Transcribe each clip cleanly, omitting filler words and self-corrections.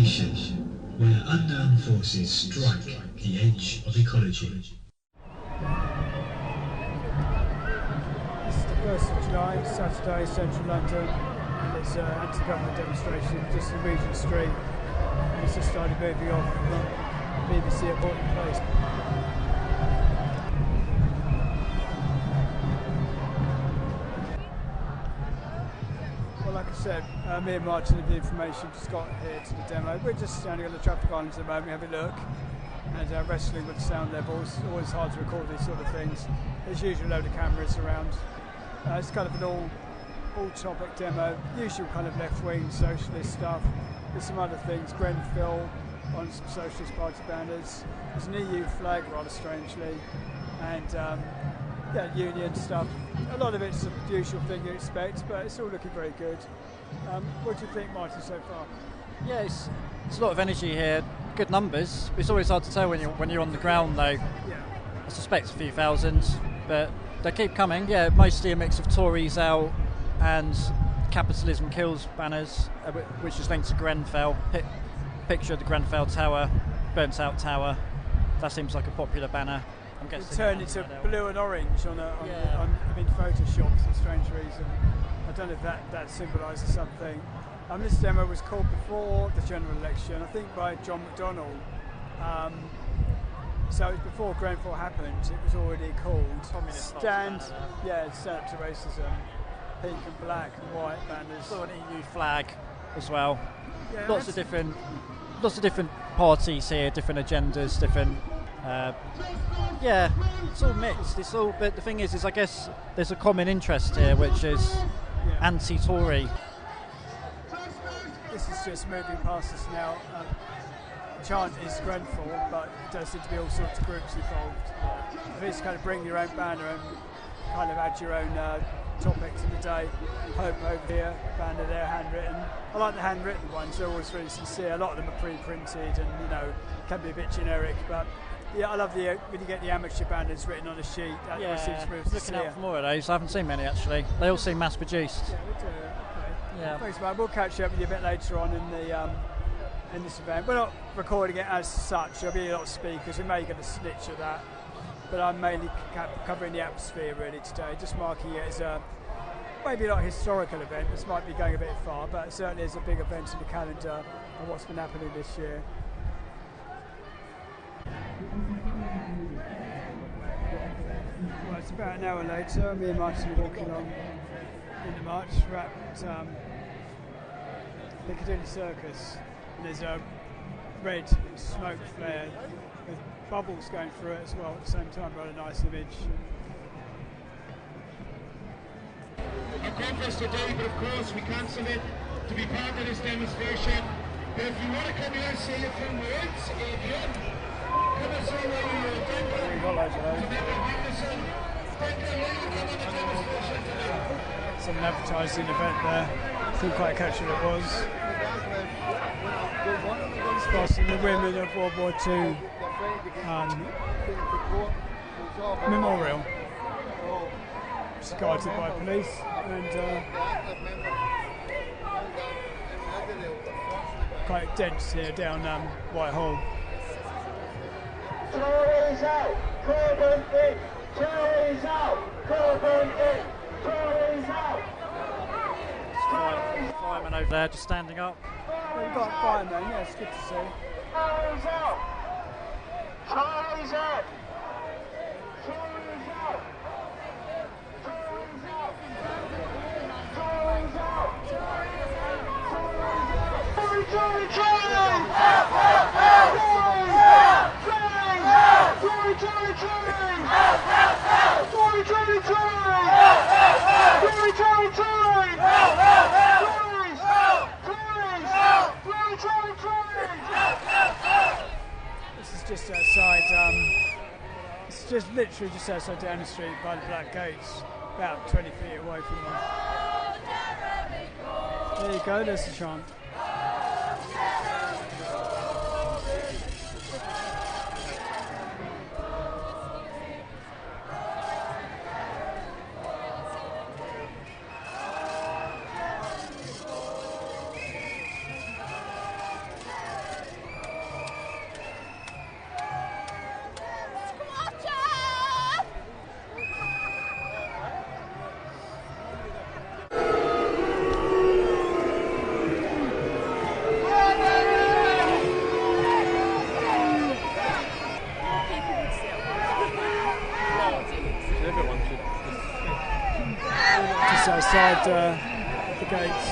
nation, where unknown forces strike the edge of ecology. This is the 1st of July, Saturday, central London, and it's an anti-government demonstration just in Regent Street. And it's just started moving off from BBC at Portland Place. Well, like I said, me and Martin of the information just got here to the demo. We're just standing on the traffic islands at the moment, having a look, and wrestling with the sound levels. Always hard to record these sort of things. There's usually a load of cameras around. It's kind of an all-topic demo, usual kind of left-wing socialist stuff. There's some other things, Grenfell on some Socialist Party banners. There's an EU flag, rather strangely, and union stuff. A lot of it's the usual thing you expect, but it's all looking very good. What do you think, Martin, so far? Yeah, it's a lot of energy here. Good numbers. It's always hard to tell when you're on the ground, though. Yeah. I suspect a few thousand, but they keep coming. Yeah, mostly a mix of Tories out and Capitalism Kills banners, which is linked to Grenfell. Picture of the Grenfell Tower, burnt out tower. That seems like a popular banner. I'm guessing it turned into blue and orange on Photoshop for some strange reason. I don't know if that symbolises something. This demo was called before the general election, I think by John McDonnell. So it was before Grenfell happened. It was already called Stand Up to Racism. Pink and black and white banners. Saw an EU flag as well. Yeah, lots of different parties here, different agendas, different. It's all mixed. But the thing is I guess there's a common interest here, which is anti-Tory. This is just moving past us now. The chant is Grenfell, but there does seem to be all sorts of groups involved. It's kind of bring your own banner and kind of add your own topic to the day. Hope over here, banner there, handwritten. I like the handwritten ones, they're always really sincere. A lot of them are pre-printed and, can be a bit generic, but yeah, I love when you get the amateur banners written on a sheet. That always seems really sincere. Looking out for more of those. I haven't seen many actually. They all seem mass-produced. Yeah, we do. Okay. Yeah. Thanks, man. We'll catch up with you a bit later on in this event. We're not recording it as such. There'll be a lot of speakers. We may get a snitch of that, but I'm mainly covering the atmosphere really today, just marking it as maybe not a historical event. This might be going a bit far, but certainly as a big event in the calendar of what's been happening this year. Well, it's about an hour later. Me and Martin are walking on in the march. We're at Piccadilly Circus, and there's a red smoke flare with bubbles going through it as well at the same time. Rather nice image. Our conference today, but of course we cancelled it to be part of this demonstration. But if you want to come here and say a few words, Adrian, come and say where you were thinking. Some advertising event there. Didn't quite catch what it was. Sponsoring the women of World War II memorial. It's guarded by police and quite dense here down Whitehall. Tories out, Corbyn in, Tories out, Corbyn in, Tories out. Fireman over there just standing up. Well, we've got a fireman, yeah, it's good to see. Tories out, Tories out, Tories out. Tory, Tory! This is just outside, it's just literally just outside down the street by the Black Gates, about 20 feet away from them. There you go, there's the chant. just outside the gates.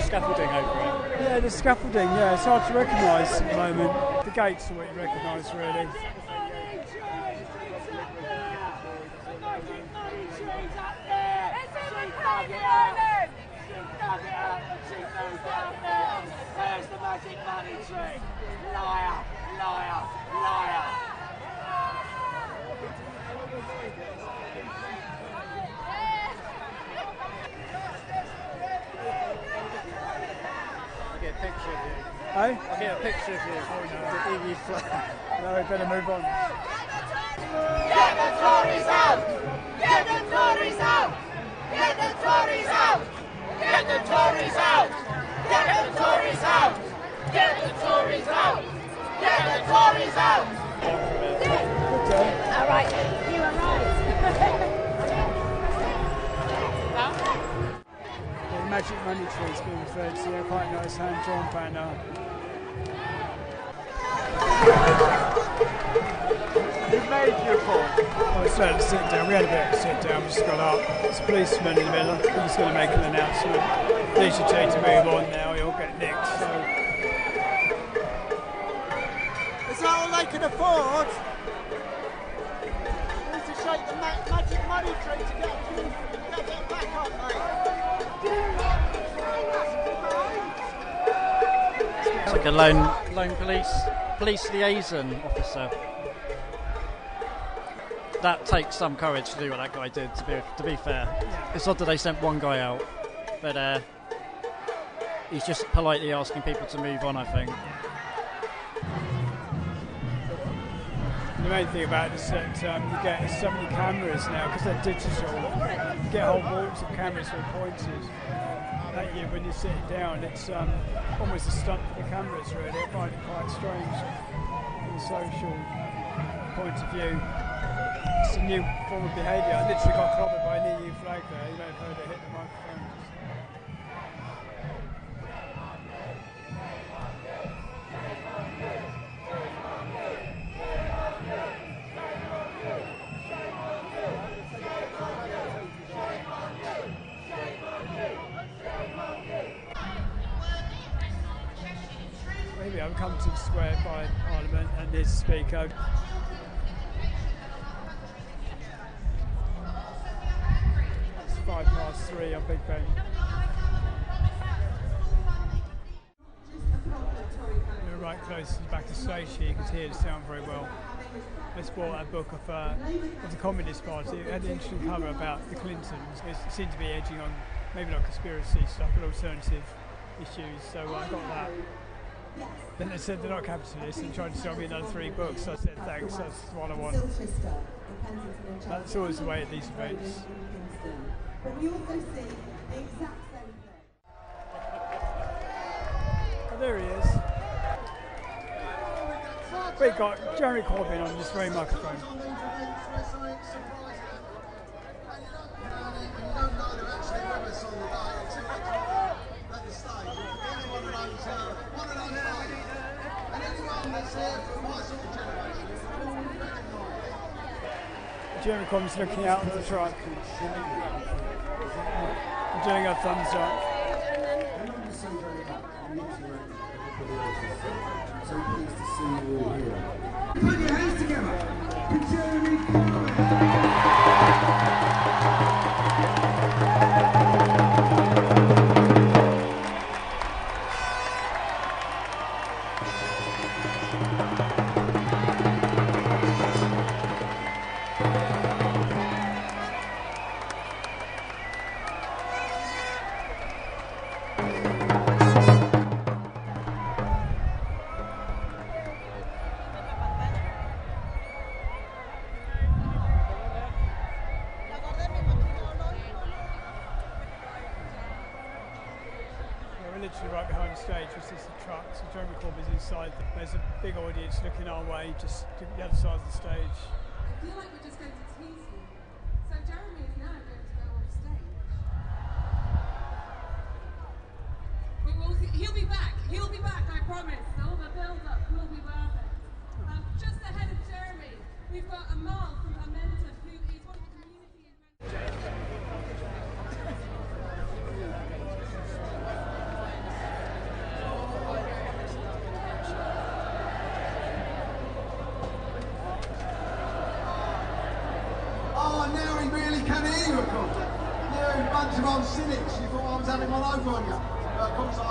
Scaffolding over it. Yeah, the scaffolding, yeah, it's hard to recognise at the moment. The gates are what you recognise, really. Where's the magic money tree? Liar, liar, liar. Get a picture of you. Hey? I'll get a picture of you. Oh, no. The EU flag. No, we better move on. Get the Tories out! Get the Tories out! Get the Tories out! Get the Tories out! Get the Tories out! Get the Tories out! Get the Tories out! All right, you were right. The magic money tree is being referred to, quite a nice hand-drawn banner. You made your point. I was trying to sit down, we had a bit of a sit down, we just got up. There's a policeman in the middle, he's going to make an announcement. They should tell you to move on now, you'll get nicked. So. Is that all they can afford? We need to shake the magic money tree to get them back on, mate. It's like a lone police liaison officer. That takes some courage to do what that guy did. To be fair, it's odd that they sent one guy out, but he's just politely asking people to move on, I think. The main thing about it is that you get so many cameras now, because they're digital, you get whole walls of cameras with pointers at you when you're sitting down. It's almost a stunt for the cameras, really. I find it quite strange from a social point of view. It's a new form of behaviour. I literally got clobbered by an EU flag there. You may have heard it hit the microphone. Maybe I've come to the square by Parliament and there's a speaker. It's 3:05 on Big Ben. We're right close to the back of the stage here, you can hear the sound very well. I just bought a book of the Communist Party. It had an interesting cover about the Clintons. It seemed to be edging on maybe not conspiracy stuff, but alternative issues, so I got that. Then they said they're not capitalists and tried to sell me another 3 books. So I said thanks, that's what I want. That's always the way at these events. But we also see the exact same thing. Oh, there he is. We've got Jeremy Corbyn on this very microphone. Jeremy Corbyn's looking out of the truck. Doing a thumbs up. So pleased to see you all here. Put your hands together for Jeremy Corbyn. literally right behind the stage was just a truck, so Jeremy Corbyn's inside. There's a big audience looking our way, just to the other side of the stage. I feel like we're just going to tease you. So Jeremy is now going to go off stage. He'll be back. He'll be back, I promise. All the build-up will be worth it. Just ahead of Jeremy, we've got Amal from Momentum, who is one of the community inventors. Oh, now he really can hear you, of course. You bunch of old cynics, you thought I was having one over on you. But of course I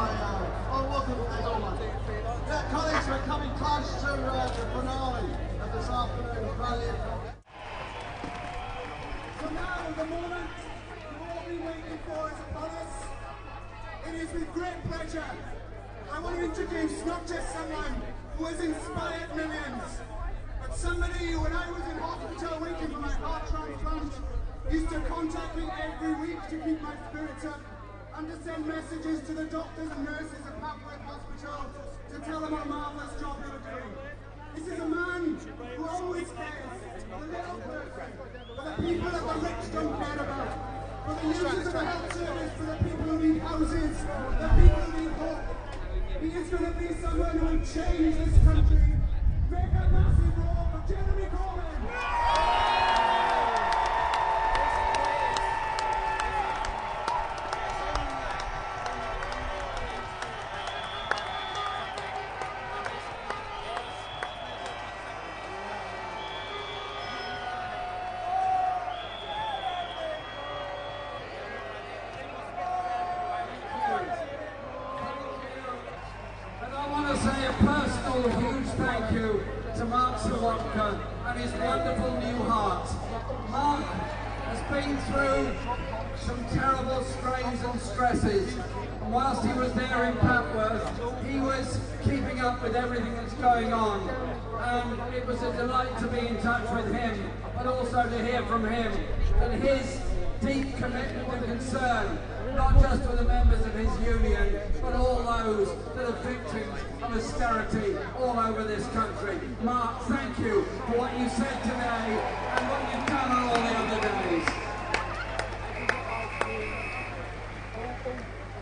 wasn't at all. Yeah, colleagues, we're coming close to the finale of this afternoon's rally. So now the moment you've all been waiting for is upon us. It is with great pleasure I want to introduce not just someone who has inspired millions, but somebody who, when I was in hospital waiting for my heart transplant, used to contact me every week to keep my spirits up and to send messages to the doctors and nurses at Papworth Hospital to tell them what a marvellous job they were doing. This is a man who always cares for the little person, for the people that the rich don't care about, for the users of the health service, for the people who need houses, the people who need hope. He is going to be someone who will change this country. Make a massive roar for Jeremy Corbyn! Say a personal huge thank you to Mark and his wonderful new heart. Mark has been through some terrible strains and stresses, and whilst he was there in Papworth, he was keeping up with everything that's going on, and it was a delight to be in touch with him, but also to hear from him that his deep commitment and concern, not just for the members of his union, but all those that are victims of austerity all over this country. Mark, thank you for what you said today and what you've done on all the other days.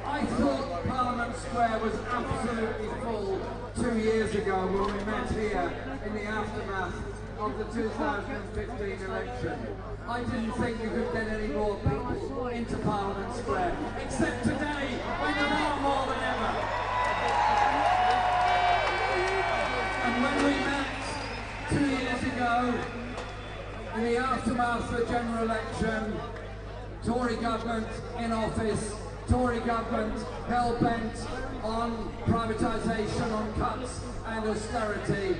I thought Parliament Square was absolutely full 2 years ago when we met here in the aftermath of the 2015 election. I didn't think you could get any more people into Parliament Square, except today, when there are more than ever. And when we met 2 years ago, in the aftermath of the general election, Tory government in office, Tory government hell-bent on privatisation, on cuts and austerity,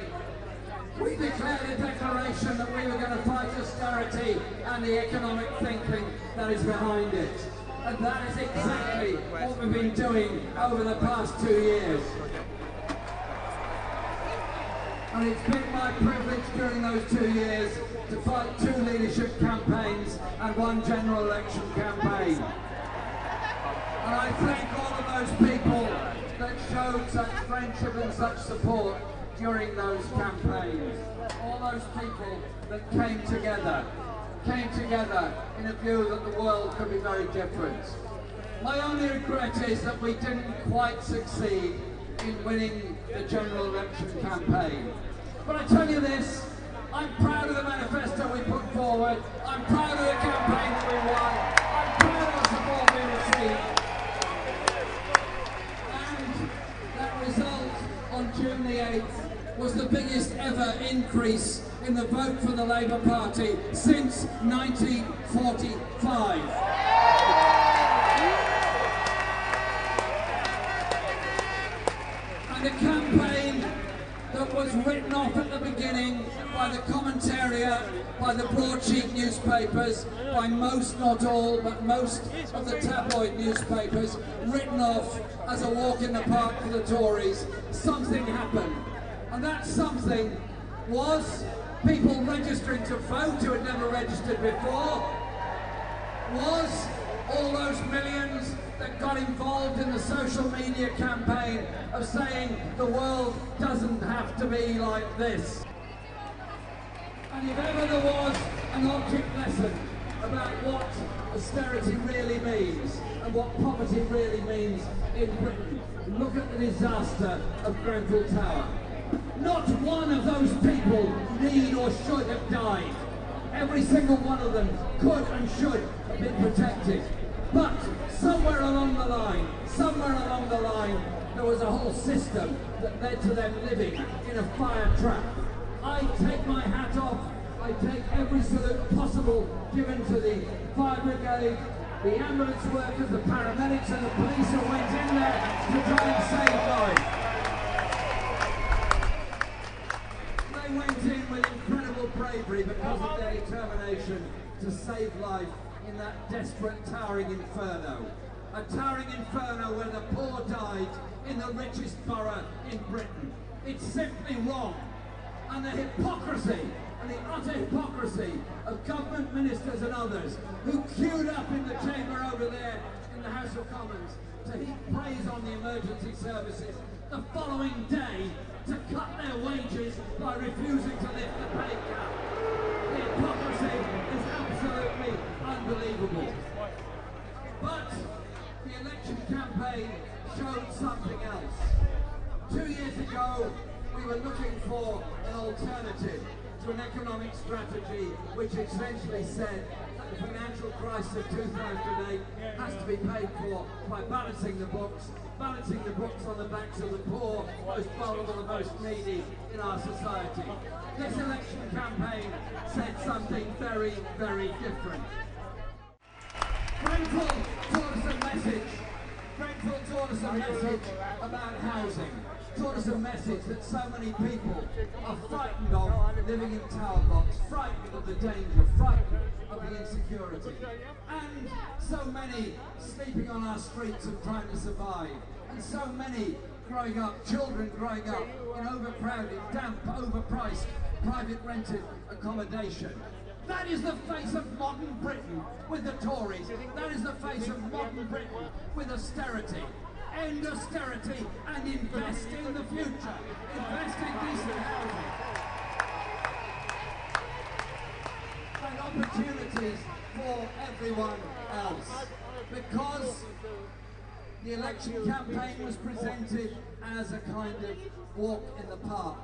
we declared a declaration that we were going to fight austerity and the economic thinking that is behind it. And that is exactly what we've been doing over the past 2 years. And it's been my privilege during those 2 years to fight 2 leadership campaigns and 1 general election campaign. And I thank all of those people that showed such friendship and such support during those campaigns. All those people that came together in a view that the world could be very different. My only regret is that we didn't quite succeed in winning the general election campaign. But I tell you this, I'm proud of the manifesto we put forward, I'm proud of the campaign that we won, I'm proud of the support we received. And that result on June the 8th was the biggest ever increase in the vote for the Labour Party since 1945. And a campaign that was written off at the beginning by the commentariat, by the broadsheet newspapers, by most, not all, but most of the tabloid newspapers, written off as a walk in the park for the Tories. Something happened. And that something was people registering to vote who had never registered before, was all those millions that got involved in the social media campaign of saying the world doesn't have to be like this. And if ever there was an object lesson about what austerity really means and what poverty really means in Britain, look at the disaster of Grenfell Tower. Not one of those people need or should have died. Every single one of them could and should have been protected. But somewhere along the line, there was a whole system that led to them living in a fire trap. I take my hat off, I take every salute possible given to the fire brigade, the ambulance workers, the paramedics and the police who went in there to try and save lives. They went in with incredible bravery because of their determination to save life in that desperate towering inferno. A towering inferno where the poor died in the richest borough in Britain. It's simply wrong. And the hypocrisy and the utter hypocrisy of government ministers and others who queued up in the chamber over there in the House of Commons to heap praise on the emergency services the following day to cut their wages by refusing to lift the pay cap. The hypocrisy is absolutely unbelievable. But the election campaign showed something else. 2 years ago, we were looking for an alternative to an economic strategy which essentially said that the financial crisis of 2008 has to be paid for by balancing the books on the backs of the poor, most vulnerable and most needy in our society. This election campaign said something very, very different. Grenfell taught us a message. Grenfell taught us a message about housing. Taught us a message that so many people are frightened of living in tower blocks, frightened of the danger, frightened of the insecurity. And so many sleeping on our streets and trying to survive. And so many growing up, children growing up in overcrowded, damp, overpriced, private rented accommodation. That is the face of modern Britain with the Tories. That is the face of modern Britain with austerity. End austerity and invest in the future. Invest in decent housing. And opportunities for everyone else. Because the election campaign was presented as a kind of walk in the park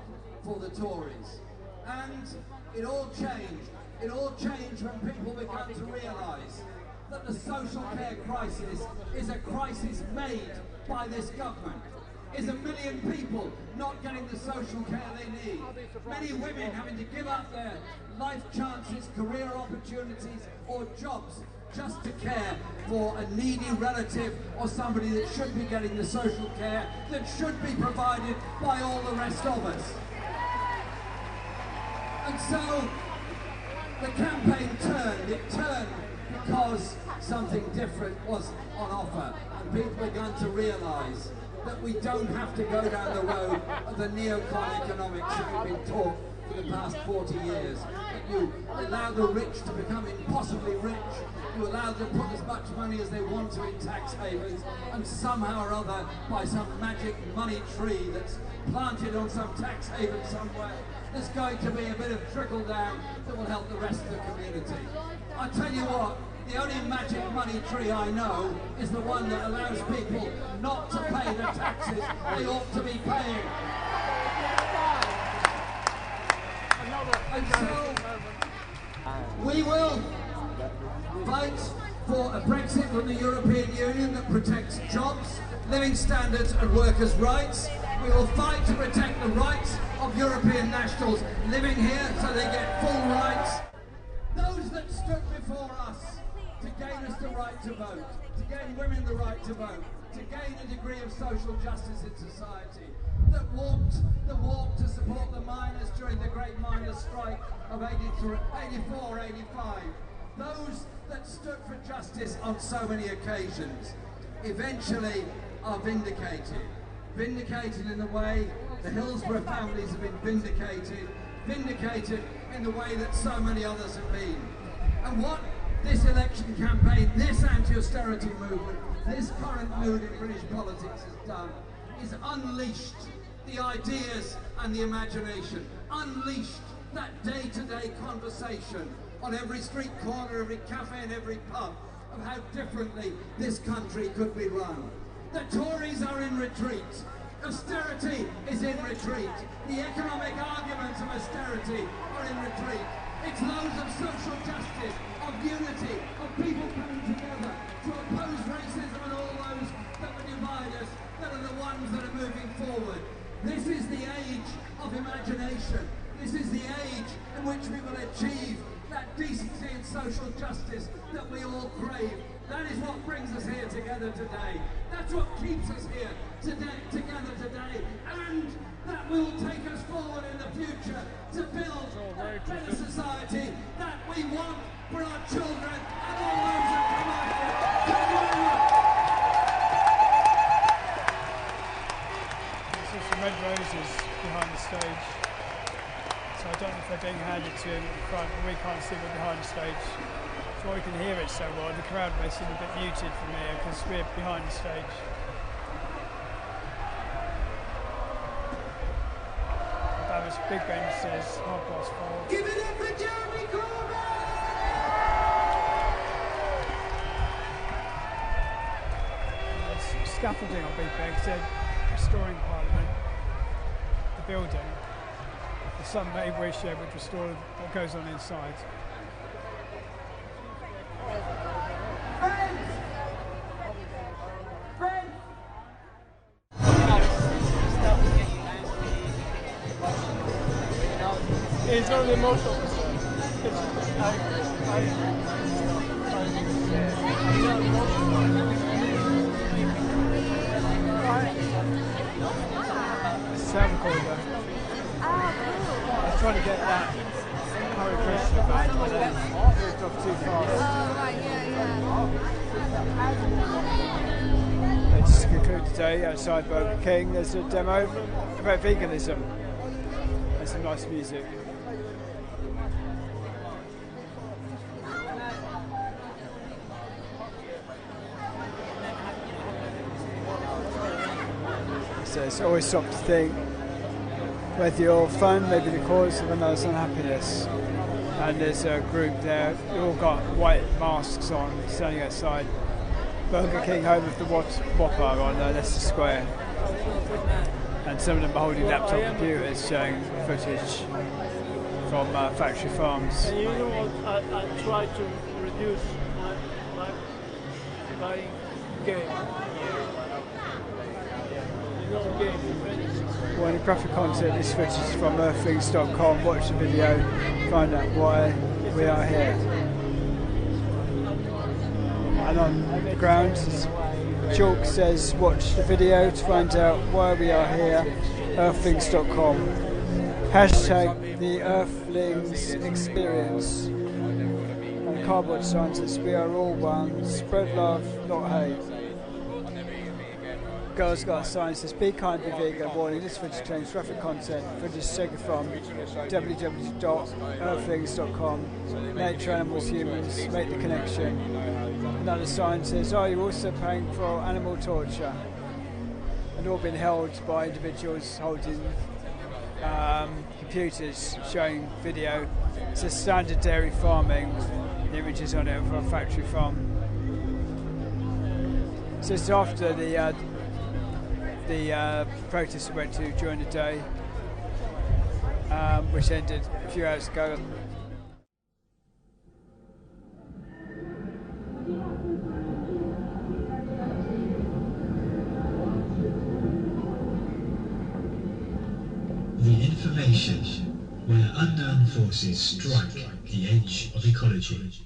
for the Tories. And it all changed. It all changed when people began to realise that the social care crisis is a crisis made by this government. Is 1 million people not getting the social care they need. Many women having to give up their life chances, career opportunities or jobs just to care for a needy relative or somebody that should be getting the social care that should be provided by all the rest of us. And so the campaign turned. It turned because something different was on offer, and people began to realise that we don't have to go down the road of the neocon economics that we've been taught for the past 40 years. That you allow the rich to become impossibly rich, you allow them to put as much money as they want to in tax havens, and somehow or other, by some magic money tree that's planted on some tax haven somewhere, there's going to be a bit of trickle down that will help the rest of the community. I tell you what, the only magic money tree I know is the one that allows people not to pay the taxes they ought to be paying. And so, we will fight for a Brexit from the European Union that protects jobs, living standards and workers' rights. We will fight to protect the rights of European nationals living here so they get full rights. Those that stood before us to gain us the right to vote, to gain women the right to vote, to gain a degree of social justice in society, that walked the walk to support the miners during the great miners' strike of 84, 85. Those that stood for justice on so many occasions eventually are vindicated. Vindicated in the way the Hillsborough families have been vindicated, vindicated in the way that so many others have been. And what this election campaign, this anti-austerity movement, this current mood in British politics has done is unleashed the ideas and the imagination, unleashed that day-to-day conversation on every street corner, every cafe and every pub of how differently this country could be run. The Tories are in retreat. Austerity is in retreat. The economic arguments of austerity are in retreat. It's those of social justice, of unity, of people coming together to oppose racism and all those that would divide us, that are the ones that are moving forward. This is the age of imagination. This is the age in which we will achieve that decency and social justice that we all crave. That is what brings us here together today. That's what keeps us here together today. And that will take us forward in the future to build a better society that we want for our children and all those that come after. There's some red roses behind the stage. So I don't know if they're being handed to him at the front, but we can't see them behind the stage. So we can hear it so well. The crowd may seem a bit muted from here because we're behind the stage. Babbitt's Big Ben says 4:30. Give it up for Jeremy Corbyn! There's scaffolding on Big Ben, said restoring Parliament, the building. Some may wish they would restore what goes on inside. Friends! Friends! It's only emotional. Sam recorder. I was trying to get that Hare Krishna back, but then moved off too fast. Oh, right, yeah. Let's conclude today outside Burger King. There's a demo about veganism and some nice music. So it's always stop to think whether you're fun, maybe the cause of another's unhappiness. And there's a group there, they've all got white masks on, standing outside Burger King, home of the Whopper on Leicester Square. And some of them are holding laptop computers showing footage from factory farms. And you know what, I try to reduce my buying game. Well, the graphic content, this footage is from earthlings.com. Watch the video, find out why we are here. And on the ground, chalk says watch the video to find out why we are here. Earthlings.com. Hashtag the Earthlings experience. And cardboard sign says we are all one. Spread love, not hate. Girls got a sign that says be kind, be vegan. Warning, this footage contains graphic content. Footage is taken from www.earthlings.com. Nature, animals, humans, make the connection. Another sign says, are you also paying for animal torture? And all been held by individuals holding computers showing video. It says standard dairy farming. The images on it for a factory farm. It says after the protest we went to during the day, which ended a few hours ago. The information where unknown forces strike the edge of ecology.